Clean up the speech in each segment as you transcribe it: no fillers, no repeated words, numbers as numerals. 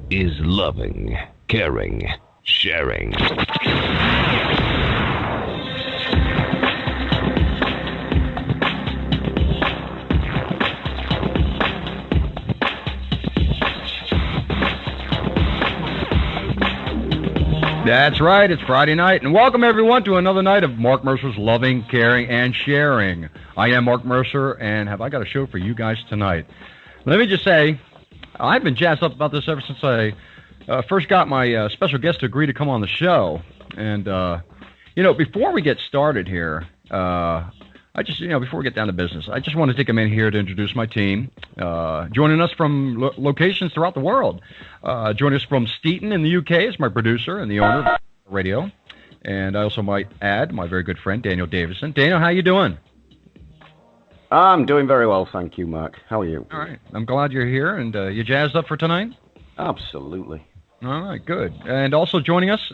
is loving, caring, sharing. That's right, it's Friday night, and welcome everyone to another night of Mark Mercer's Loving, Caring, and Sharing. I am Mark Mercer, and have I got a show for you guys tonight. Let me just say, I've been jazzed up about this ever since I first got my special guest to agree to come on the show. And, before we get started here, before we get down to business, I just want to take a minute here to introduce my team. Joining us from locations throughout the world. Joining us from Steeton in the UK is my producer and the owner of radio. And I also might add my very good friend, Daniel Davison. Daniel, how you doing? I'm doing very well, thank you, Mark. How are you? All right. I'm glad you're here. And you jazzed up for tonight? Absolutely. All right, good. And also joining us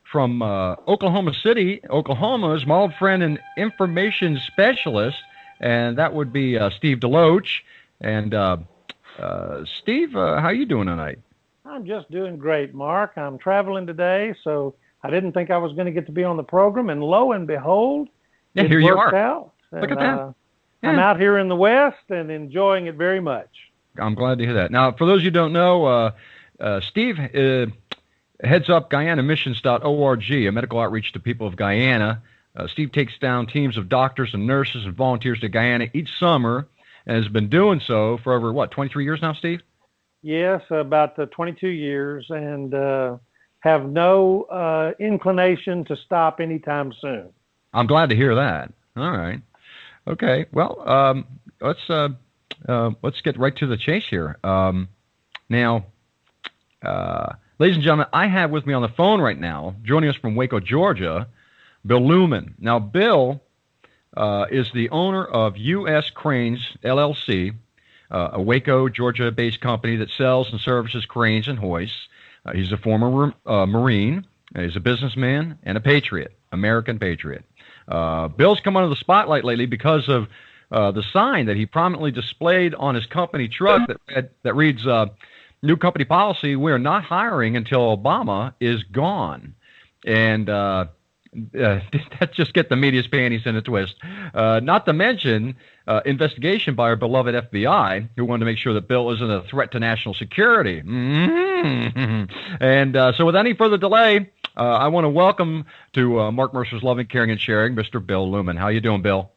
from Oklahoma City, Oklahoma, is my old friend and information specialist, and that would be Steve Deloach. And Steve, how you doing tonight? I'm just doing great, Mark. I'm traveling today, so I didn't think I was going to get to be on the program, and lo and behold, yeah, it here you worked are. out. Look at that. I'm out here in the West and enjoying it very much. I'm glad to hear that. Now, for those of you who don't know, Steve heads up GuyanaMissions.org, a medical outreach to people of Guyana. Steve takes down teams of doctors and nurses and volunteers to Guyana each summer, and has been doing so for over, 23 years now, Steve? Yes, about 22 years, and have no inclination to stop anytime soon. I'm glad to hear that. All right. Okay. Well, let's get right to the chase here. Now, ladies and gentlemen, I have with me on the phone right now, joining us from Waco, Georgia, Bill Looman. Now, Bill is the owner of US Cranes, LLC, a Waco, Georgia-based company that sells and services cranes and hoists. He's a former Marine. He's a businessman and a patriot, American Patriot. Bill's come under the spotlight lately because of the sign that he prominently displayed on his company truck that reads, new company policy, we're not hiring until Obama is gone. And that just get the media's panties in a twist. Not to mention investigation by our beloved FBI, who wanted to make sure that Bill isn't a threat to national security. Mm-hmm. And so without any further delay, I want to welcome to Mark Mercer's Loving, Caring, and Sharing, Mr. Bill Looman. How you doing, Bill?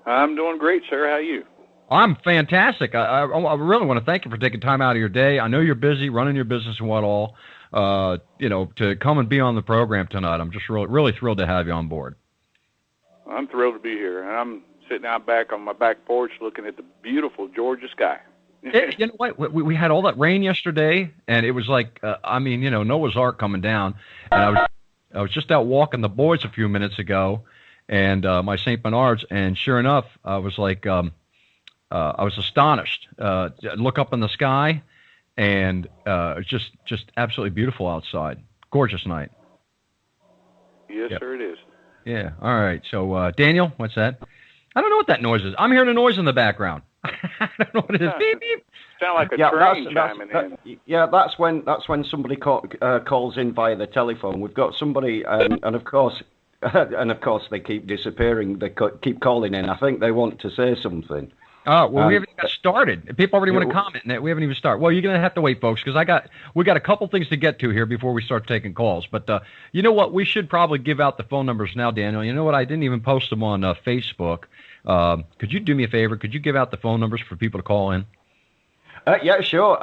I'm doing great, sir. How are you? I'm fantastic. I really want to thank you for taking time out of your day. I know you're busy running your business and what all, to come and be on the program tonight. I'm just really thrilled to have you on board. I'm thrilled to be here. I'm sitting out back on my back porch looking at the beautiful Georgia sky. You know what? We had all that rain yesterday, and it was like, Noah's Ark coming down. And I was just out walking the boys a few minutes ago, and my St. Bernards, and sure enough, I was like, I was astonished. Look up in the sky, and it's just absolutely beautiful outside. Gorgeous night. Yes, yep. Sir, it is. Yeah. All right. So, Daniel, what's that? I don't know what that noise is. I'm hearing a noise in the background. I don't know what it is. Beep, beep. Sound like a train chiming in. Yeah, that's when somebody calls in via the telephone. We've got somebody, and of course they keep disappearing. They keep calling in. I think they want to say something. Oh, well, we haven't even got started. People already want to comment, and we haven't even started. Well, you're going to have to wait, folks, because we got a couple things to get to here before we start taking calls. But you know what? We should probably give out the phone numbers now, Daniel. You know what? I didn't even post them on Facebook. Could you do me a favor? Could you give out the phone numbers for people to call in? Yeah, sure.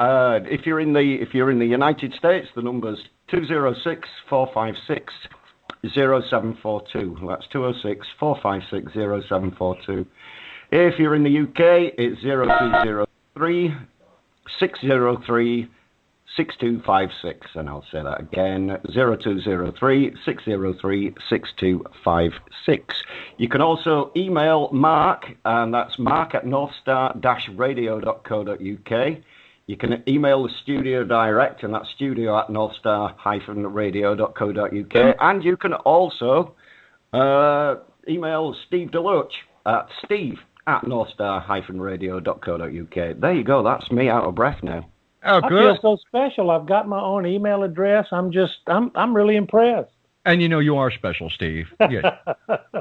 If you're in the United States, the number's 206-456-0742. That's 206-456-0742. If you're in the UK, it's 0203-603-6256, and I'll say that again, 0203-603-6256. You can also email Mark, and that's mark@northstar-radio.co.uk. You can email the studio direct, and that's studio@northstar-radio.co.uk. And you can also email Steve Deloach at steve@northstar-radio.co.uk. There you go. That's me out of breath now. Oh, I good. feel so special. I've got my own email address. I'm really impressed. And you are special, Steve. Yeah.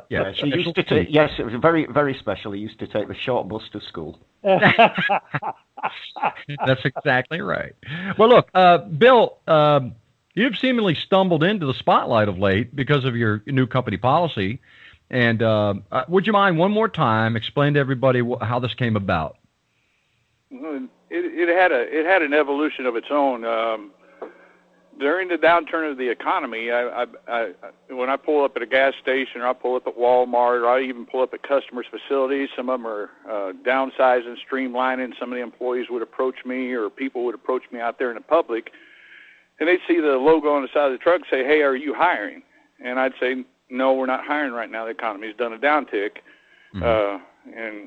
Yeah, she used to take. Yes, it was very, very special. He used to take the short bus to school. That's exactly right. Well, look, Bill, you've seemingly stumbled into the spotlight of late because of your new company policy. And would you mind one more time explain to everybody how this came about? It had an evolution of its own. During the downturn of the economy, when I pull up at a gas station, or I pull up at Walmart, or I even pull up at customers' facilities, some of them are downsizing, streamlining. Some of the employees would approach me, or people would approach me out there in the public, and they'd see the logo on the side of the truck and say, "Hey, are you hiring?" And I'd say, "No, we're not hiring right now. The economy's done a downtick."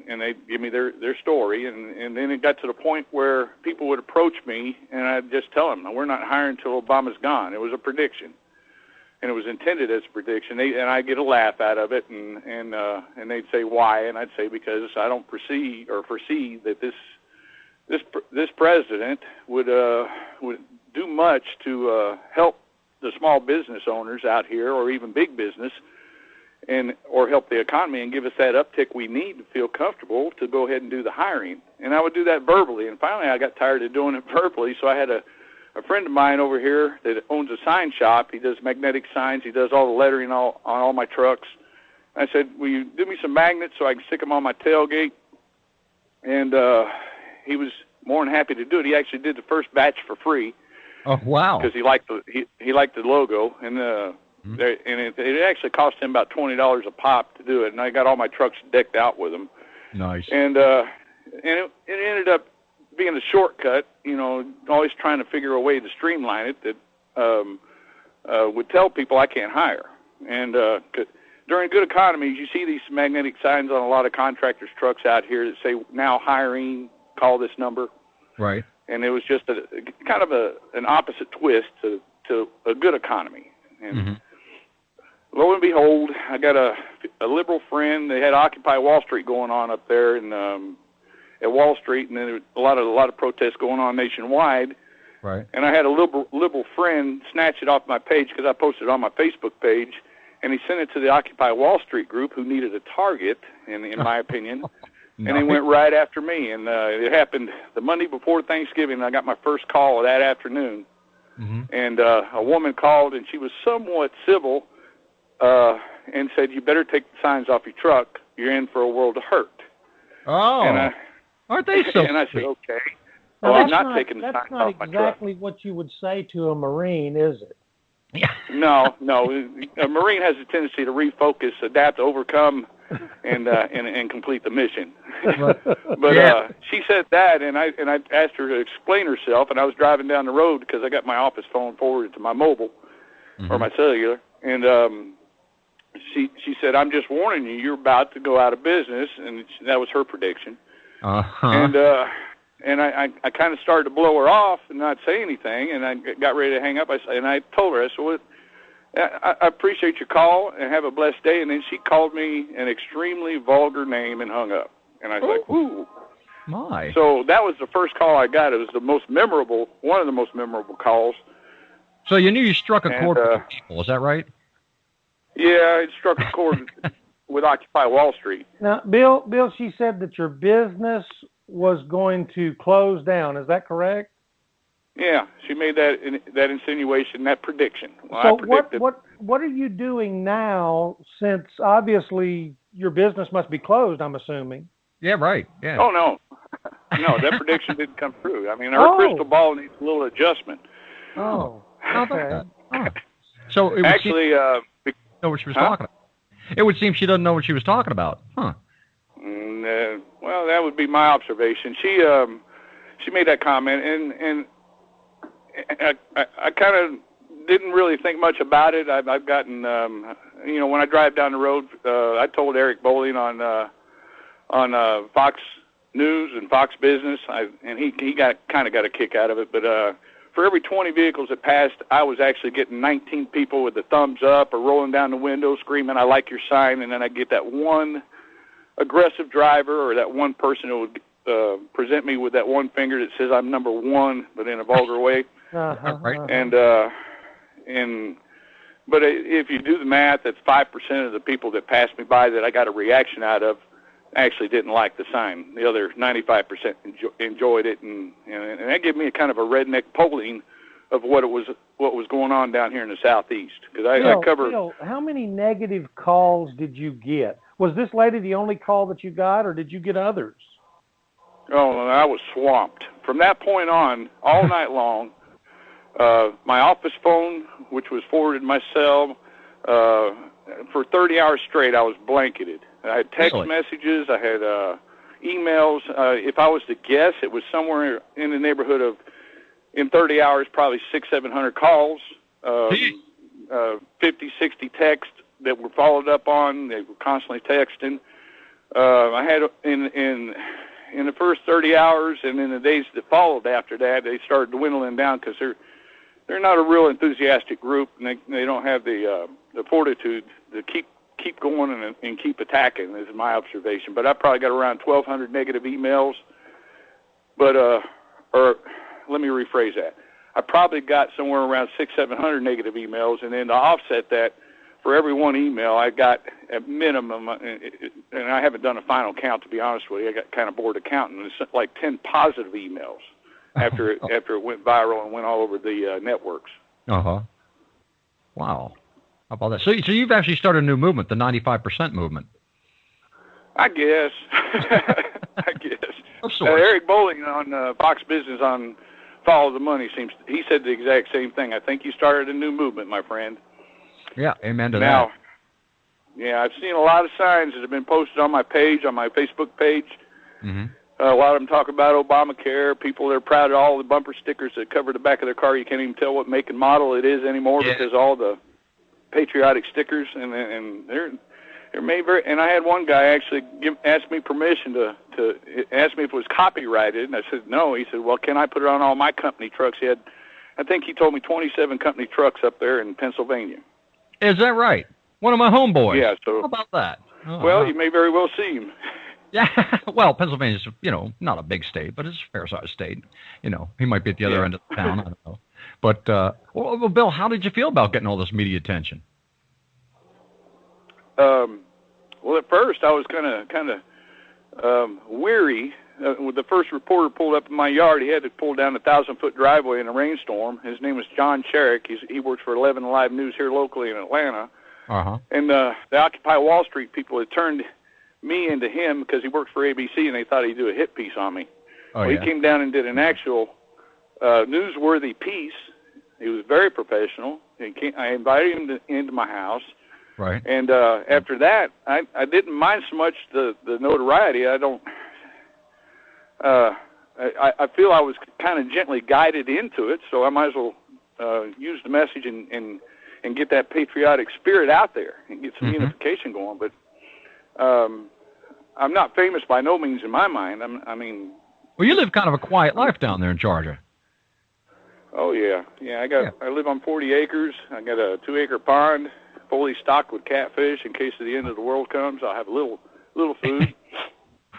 And they give me their story, and then it got to the point where people would approach me, and I'd just tell them, "We're not hiring until Obama's gone." It was a prediction, and it was intended as a prediction. And I get a laugh out of it, and they'd say, "Why?" And I'd say, "Because I don't foresee that this president would do much to help the small business owners out here, or even big business, or help the economy and give us that uptick we need to feel comfortable to go ahead and do the hiring." And I would do that verbally. And finally, I got tired of doing it verbally, so I had a friend of mine over here that owns a sign shop. He does magnetic signs. He does all the lettering on all my trucks. I said, "Will you do me some magnets so I can stick them on my tailgate?" And he was more than happy to do it. He actually did the first batch for free. Oh, wow. Because he liked the logo, and it actually cost him about $20 a pop to do it, and I got all my trucks decked out with them. Nice. And it ended up being a shortcut, always trying to figure a way to streamline it that would tell people I can't hire. And during good economies, you see these magnetic signs on a lot of contractors' trucks out here that say, "Now hiring, call this number." Right. And it was just kind of an opposite twist to a good economy. And lo and behold, I got a liberal friend. They had Occupy Wall Street going on up there at Wall Street, and then there was a lot of protests going on nationwide. Right. And I had a liberal friend snatch it off my page because I posted it on my Facebook page, and he sent it to the Occupy Wall Street group, who needed a target, in my opinion. And they went right after me, and it happened the Monday before Thanksgiving, and I got my first call that afternoon. And a woman called, and she was somewhat civil, and said, "You better take the signs off your truck. You're in for a world of hurt." Oh, and aren't they so And I said, "Okay." Well, I'm not taking the signs off my truck. That's not exactly what you would say to a Marine, is it? No. A Marine has a tendency to refocus, adapt, overcome, and complete the mission. But she said that, and I asked her to explain herself, and I was driving down the road because I got my office phone forwarded to my mobile or my cellular, and she said, "I'm just warning you, you're about to go out of business," and that was her prediction. And I kind of started to blow her off and not say anything, and I got ready to hang up. I told her, I said, "Well, I appreciate your call and have a blessed day." And then she called me an extremely vulgar name and hung up. And I was like, "Ooh." My. So that was the first call I got. It was one of the most memorable calls. So you knew you struck a chord with people, is that right? Yeah, it struck a chord with Occupy Wall Street. Now, Bill, she said that your business was going to close down. Is that correct? Yeah, she made that insinuation, that prediction. Well, so I predicted. what are you doing now, since obviously your business must be closed, I'm assuming? Yeah, right. Yeah. Oh, no. No, that prediction didn't come true. I mean, our crystal ball needs a little adjustment. Oh, okay. So it actually, know what she was talking about. It would seem she doesn't know what she was talking about, huh? Well, that would be my observation. She made that comment, and I kind of didn't really think much about it. I've gotten, when I drive down the road, I told Eric Bowling on Fox News and Fox Business, and he got a kick out of it. But for every 20 vehicles that passed, I was actually getting 19 people with the thumbs up or rolling down the window screaming, "I like your sign," and then I get that one aggressive driver or that one person who would present me with that one finger that says I'm number one, but in a vulgar way. Right. But if you do the math, that's 5% of the people that passed me by that I got a reaction out of actually didn't like the sign. The other 95% enjoyed it, and that gave me a kind of a redneck polling of what was going on down here in the southeast, because I cover. Bill, how many negative calls did you get? Was this lady the only call that you got, or did you get others? Oh, I was swamped from that point on all night long. My office phone, which was forwarded my cell, for 30 hours straight, I was blanketed. I had text messages, I had emails. If I was to guess, it was somewhere in the neighborhood of, in 30 hours, probably 600-700 calls, 50, 60 texts that were followed up on. They were constantly texting. I had in the first 30 hours, and in the days that followed after that, they started dwindling down because they're not a real enthusiastic group, and they don't have the fortitude to keep going and keep attacking, is my observation. But I probably got around 1,200 negative emails. But or let me rephrase that. I probably got somewhere around 600-700 negative emails, and then to offset that, for every one email, I got at minimum, and I haven't done a final count, to be honest with you. I got kind of bored of counting. It's like 10 positive emails after it went viral and went all over the networks. Uh-huh. Wow. How about that? So you've actually started a new movement, the 95% movement. I guess. I guess. Of sorts. Eric Bowling on Fox Business on Follow the Money he said the exact same thing. I think you started a new movement, my friend. Yeah, amen to that. Yeah, I've seen a lot of signs that have been posted on my page, on my Facebook page. Mm-hmm. A lot of them talk about Obamacare. People that are proud of all the bumper stickers that cover the back of their car. You can't even tell what make and model it is anymore because all the patriotic stickers, and they're made very. And I had one guy actually ask me permission to ask me if it was copyrighted, and I said no. He said, well, can I put it on all my company trucks? I think he told me 27 company trucks up there in Pennsylvania. Is that right? One of my homeboys. Yeah. So how about that? Oh, well, you may very well see him. Yeah. Well, Pennsylvania's not a big state, but it's a fair-sized state. He might be at the other end of the town. I don't know. But well, Bill, how did you feel about getting all this media attention? Well, at first I was kind of weary. When the first reporter pulled up in my yard, he had to pull down a 1,000-foot driveway in a rainstorm. His name was John Sherrick. He works for 11 Alive News here locally in Atlanta. Uh-huh. And the Occupy Wall Street people had turned me into him because he works for ABC, and they thought he'd do a hit piece on me. He came down and did an actual newsworthy piece. He was very professional. I invited him into my house. Right. And after that, I didn't mind so much the notoriety. I feel I was kind of gently guided into it, so I might as well use the message and get that patriotic spirit out there and get some unification going. But I'm not famous by no means in my mind. Well, you live kind of a quiet life down there in Georgia. Oh yeah. I live on 40 acres. I got a 2-acre pond, fully stocked with catfish in case the end of the world comes. I'll have a little food.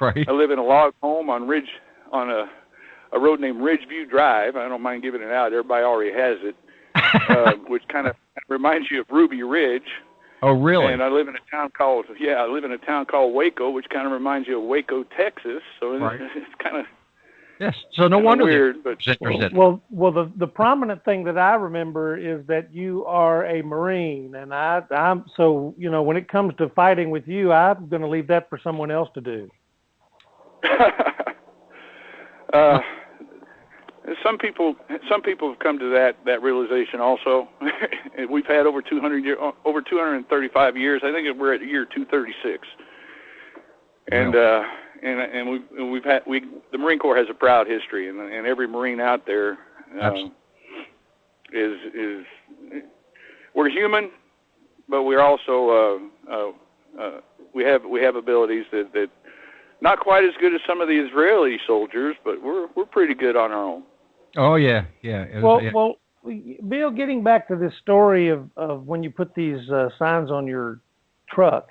Right. I live in a log home on a road named Ridgeview Drive. I don't mind giving it out. Everybody already has it, which kind of reminds you of Ruby Ridge. Oh, really? And I live in a town called Waco, which kind of reminds you of Waco, Texas. So it's kind of So no wonder weird. But well, the prominent thing that I remember is that you are a Marine, and I'm so when it comes to fighting with you, I'm going to leave that for someone else to do. Some people have come to that realization also. We've had over 235 years. I think we're at year 236, and the Marine Corps has a proud history, and every Marine out there is we're human, but we're also we have abilities that not quite as good as some of the Israeli soldiers, but we're pretty good on our own. Oh yeah. Well, Bill, getting back to this story of when you put these signs on your truck,